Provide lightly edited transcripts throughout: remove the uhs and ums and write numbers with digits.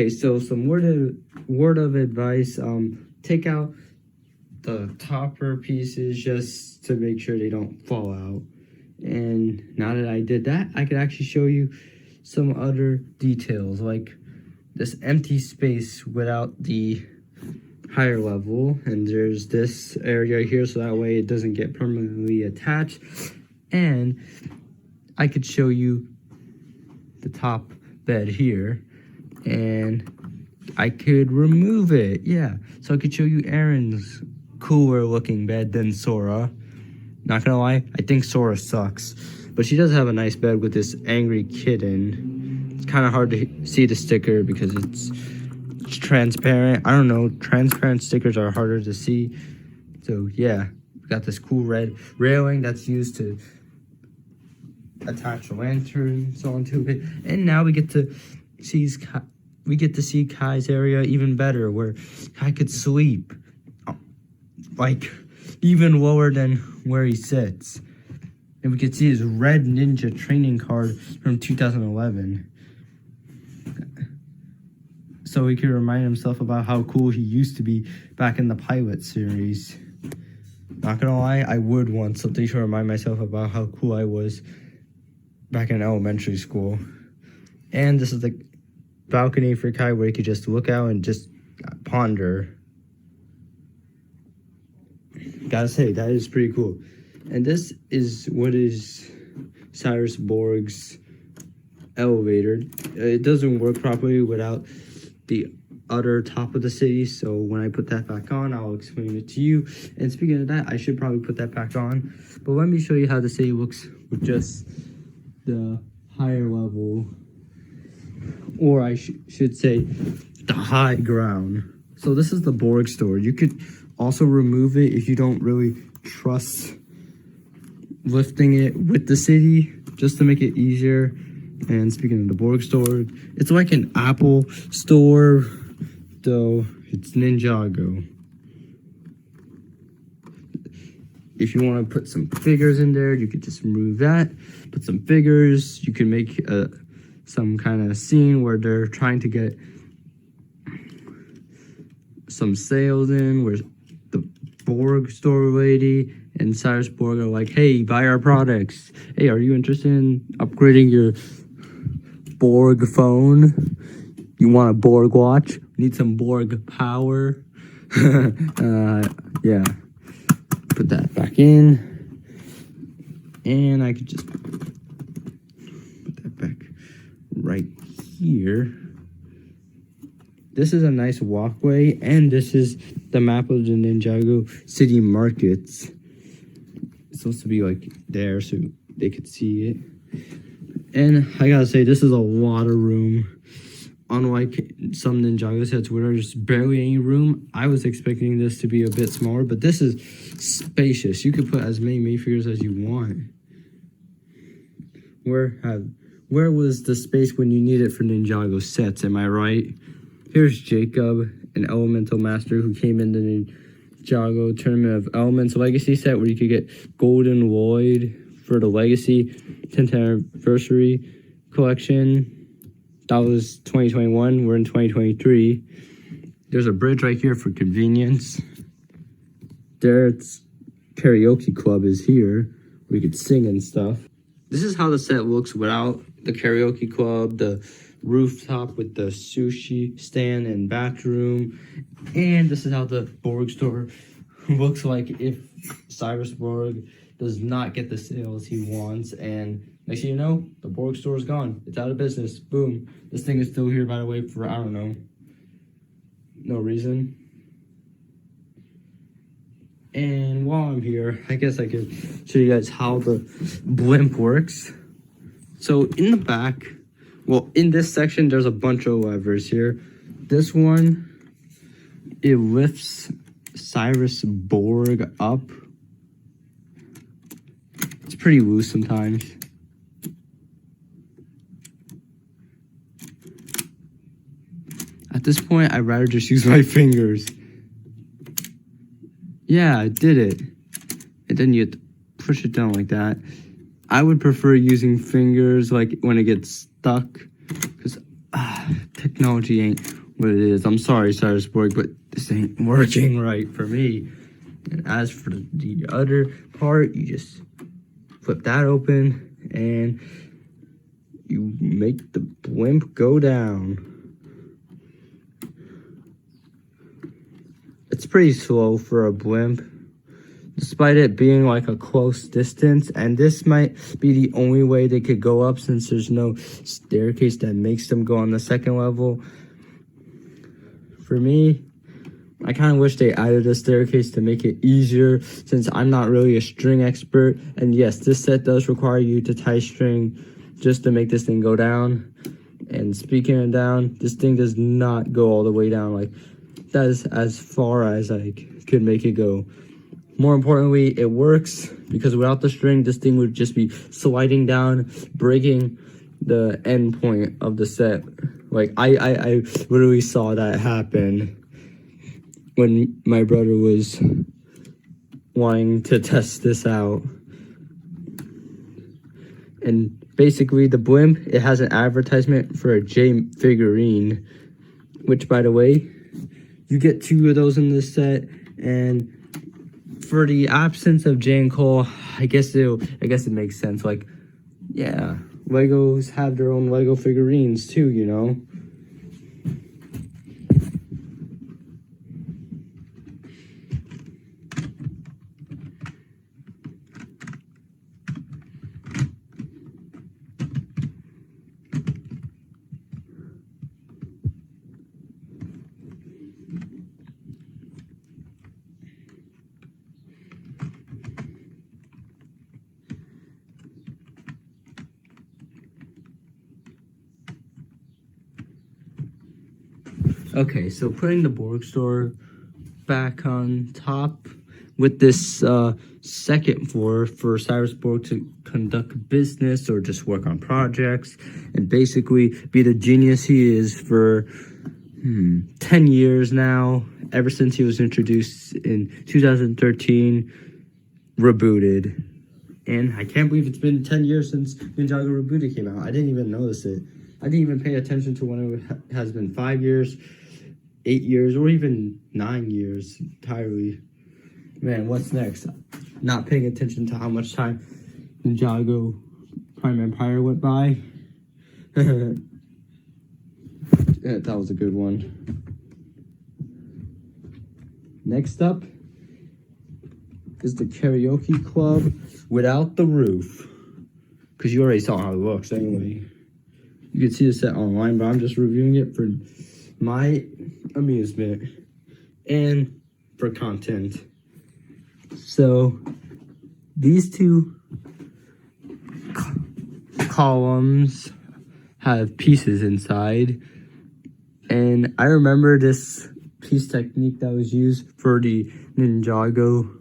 Okay, so some word of advice. Take out the topper pieces just to make sure they don't fall out. And now that I did that, I could actually show you some other details, like this empty space without the higher level. And there's this area here, so that way it doesn't get permanently attached. And I could show you the top bed here, and I could remove it. Yeah, so I could show you Aaron's cooler looking bed than Sora. Not gonna lie, I think Sora sucks, but she does have a nice bed with this angry kitten. It's kind of hard to see the sticker because it's transparent. I don't know, transparent stickers are harder to see. So yeah, we got this cool red railing that's used to attach lanterns onto it, and now we get to see Kai's area even better, where Kai could sleep like even lower than where he sits. And we could see his red ninja training card from 2011, so he could remind himself about how cool he used to be back in the pilot series. Not gonna lie, I would want something to remind myself about how cool I was back in elementary school. And this is the balcony for Kai, where he could just look out and just ponder. Gotta say, that is pretty cool. And this is what is Cyrus Borg's elevator. It doesn't work properly without the other top of the city, so when I put that back on, I'll explain it to you. And speaking of that, I should probably put that back on, but let me show you how the city looks with just the higher level, or I should say the high ground. So this is the Borg store. You could also remove it if you don't really trust lifting it with the city, just to make it easier. And speaking of the Borg store, it's like an Apple store, though it's Ninjago. If you want to put some figures in there, you could just remove that. Put some figures. You can make some kind of scene where they're trying to get some sales in, where the Borg store lady and Cyrus Borg are like, hey, buy our products. Hey, are you interested in upgrading your Borg phone? You want a Borg watch? Need some Borg power? Yeah. Put that back in. And I could just put that back right here. This is a nice walkway, and this is the map of the Ninjago city markets. It's supposed to be like there so they could see it. And I gotta say, this is a lot of room. Unlike some Ninjago sets where there's barely any room, I was expecting this to be a bit smaller, but this is spacious. You could put as many minifigures as you want. Where was the space when you need it for Ninjago sets, am I right? Here's Jacob, an elemental master who came in the Ninjago Tournament of Elements Legacy set, where you could get Golden Lloyd for the Legacy 10th anniversary collection. That was 2021. We're in 2023. There's a bridge right here for convenience. There's karaoke club is here, where you could sing and stuff. This is how the set looks without the karaoke club, the rooftop with the sushi stand and bathroom. And this is how the Borg store looks like if Cyrus Borg does not get the sales he wants. And next thing you know, the Borg store is gone. It's out of business. Boom. This thing is still here, by the way, for, I don't know, no reason. And while I'm here, I guess I could show you guys how the blimp works. So in the back, well, in this section, there's a bunch of levers here. This one, it lifts Cyrus Borg up. It's pretty loose sometimes. At this point, I'd rather just use my fingers. Yeah, I did it. And then you have to push it down like that. I would prefer using fingers, like when it gets stuck, because technology ain't what it is. I'm sorry, Cybersport, but this ain't working right for me. And as for the other part, you just flip that open and you make the blimp go down. It's pretty slow for a blimp, despite it being like a close distance, and this might be the only way they could go up since there's no staircase that makes them go on the second level. For me, I kind of wish they added a staircase to make it easier, since I'm not really a string expert. And yes, this set does require you to tie string just to make this thing go down. And speaking of down, this thing does not go all the way down. Like, that is as far as I could make it go. More importantly, it works, because without the string, this thing would just be sliding down, breaking the end point of the set. Like, I literally saw that happen when my brother was wanting to test this out. And basically, the blimp, it has an advertisement for a J figurine, which, by the way, you get 2 of those in this set. And for the absence of Jay and Cole, I guess it makes sense. Like, yeah, Legos have their own Lego figurines too, you know. Okay, so putting the Borg store back on top with this second floor for Cybersport to conduct business or just work on projects and basically be the genius he is for 10 years now, ever since he was introduced in 2013, rebooted. And I can't believe it's been 10 years since Ninjago Rebooted came out. I didn't even notice it. I didn't even pay attention to when it has been 5 years, 8 years, or even 9 years entirely. Man, what's next? Not paying attention to how much time Ninjago Prime Empire went by. Yeah, that was a good one. Next up is the karaoke club without the roof. Because you already saw how it looks anyway. You can see the set online, but I'm just reviewing it for my amusement and for content. So these 2 columns have pieces inside, and I remember this piece technique that was used for the Ninjago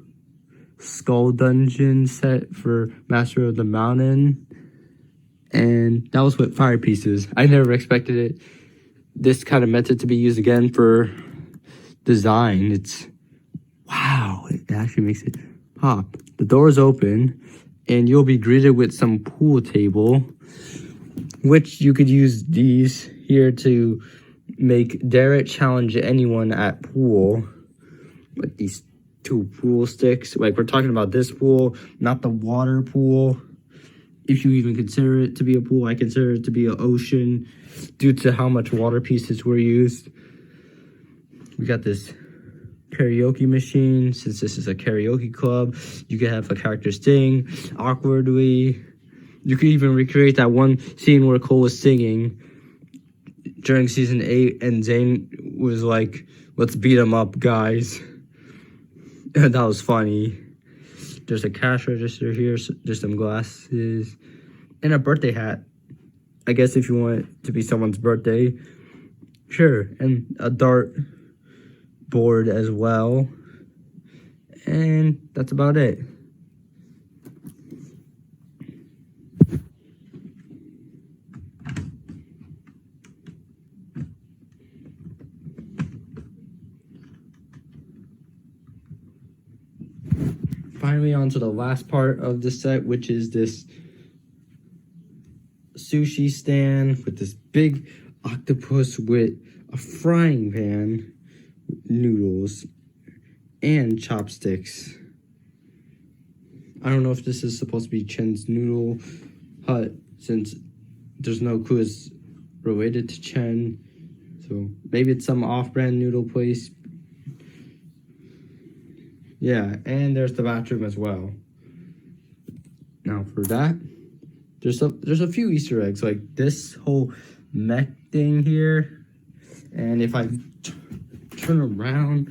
Skull Dungeon set for Master of the Mountain, and that was with fire pieces. I never expected it. This kind of method to be used again for design. It's wow, it actually makes it pop. The door is open, and you'll be greeted with some pool table, which you could use these here to make dare it challenge anyone at pool. Like these 2 pool sticks. Like, we're talking about this pool, not the water pool. If you even consider it to be a pool, I consider it to be an ocean due to how much water pieces were used. We got this karaoke machine. Since this is a karaoke club, you can have a character sing awkwardly. You could even recreate that one scene where Cole was singing during season 8 and Zane was like, "Let's beat him up, guys." That was funny. There's a cash register here, so there's some glasses, and a birthday hat. I guess if you want it to be someone's birthday, sure. And a dart board as well. And that's about it. Finally, on to the last part of the set, which is this sushi stand with this big octopus with a frying pan, noodles, and chopsticks. I don't know if this is supposed to be Chen's Noodle Hut, since there's no clue it's related to Chen. So maybe it's some off-brand noodle place. Yeah, and there's the bathroom as well. Now for that, there's a few Easter eggs, like this whole mech thing here. And if I turn around,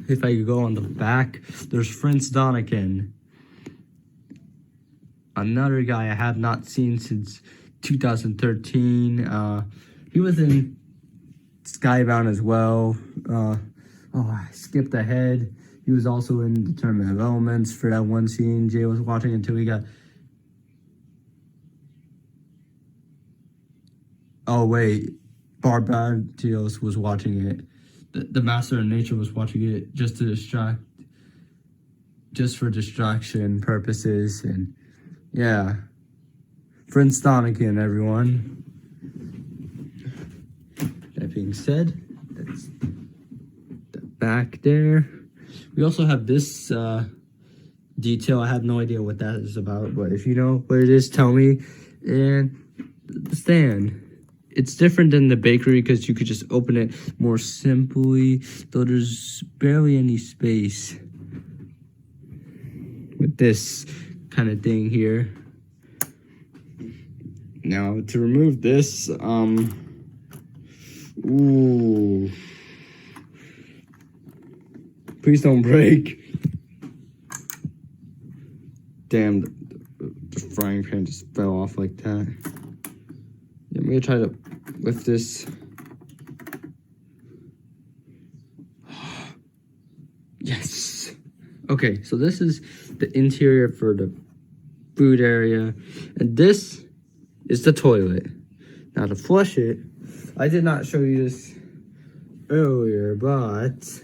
if I go on the back, there's Prince Donikin. Another guy I have not seen since 2013. He was in Skybound as well. I skipped ahead. He was also in Determinate Elements for that one scene Jay was watching until he got... Oh, wait. Barbadios was watching it. The Master of Nature was watching it just to just for distraction purposes. And yeah, Prince Donikin, everyone. That being said, that's the back there. We also have this detail. I have no idea what that is about, but if you know what it is, tell me. And the stand. It's different than the bakery because you could just open it more simply, though there's barely any space with this kind of thing here. Now to remove this, ooh, please don't break. Damn, the frying pan just fell off like that. Yeah, I'm gonna try to lift this. Yes. Okay, so this is the interior for the food area, and this is the toilet. Now to flush it, I did not show you this earlier, but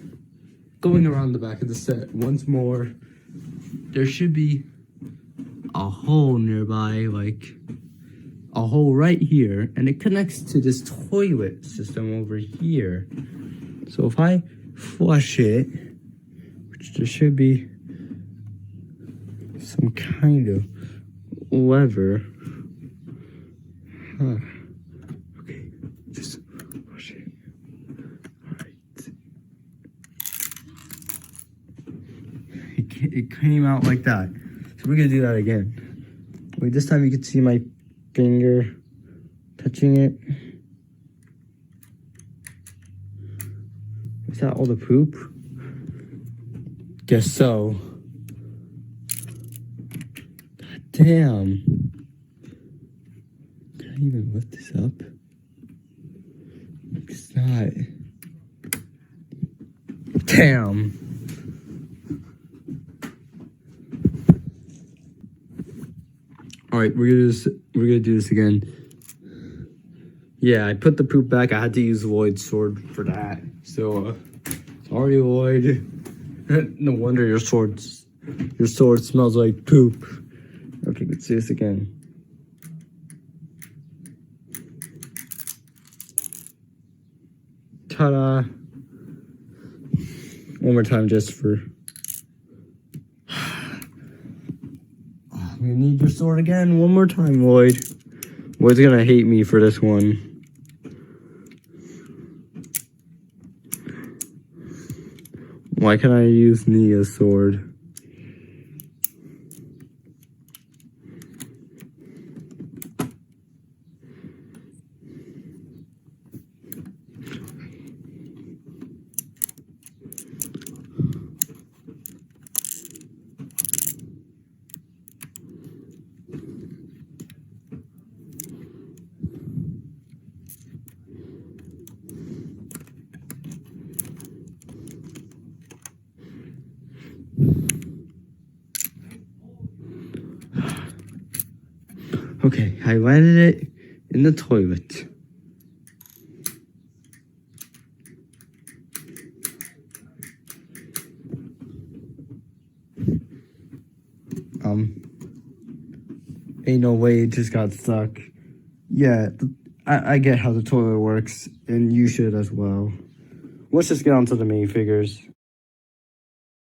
going around the back of the set once more, there should be a hole nearby, like a hole right here, and it connects to this toilet system over here. So if I flush it, which there should be some kind of lever. Okay, just flush it. Alright. It came out like that. So we're gonna do that again. Wait, this time you can see my finger touching it. Is that all the poop? Guess so. God damn. Can I even lift this up? It's not. Damn. All right, we're gonna do this again. Yeah, I put the poop back. I had to use Lloyd's sword for that. So, sorry, Lloyd. No wonder your sword smells like poop. Okay, let's do this again. Ta-da! One more time, just for. We need your sword again. One more time, Lloyd. Lloyd's gonna hate me for this one. Why can't I use Nia's sword? Okay, I landed it in the toilet. Ain't no way it just got stuck. Yeah, I get how the toilet works, and you should as well. Let's just get on to the minifigures.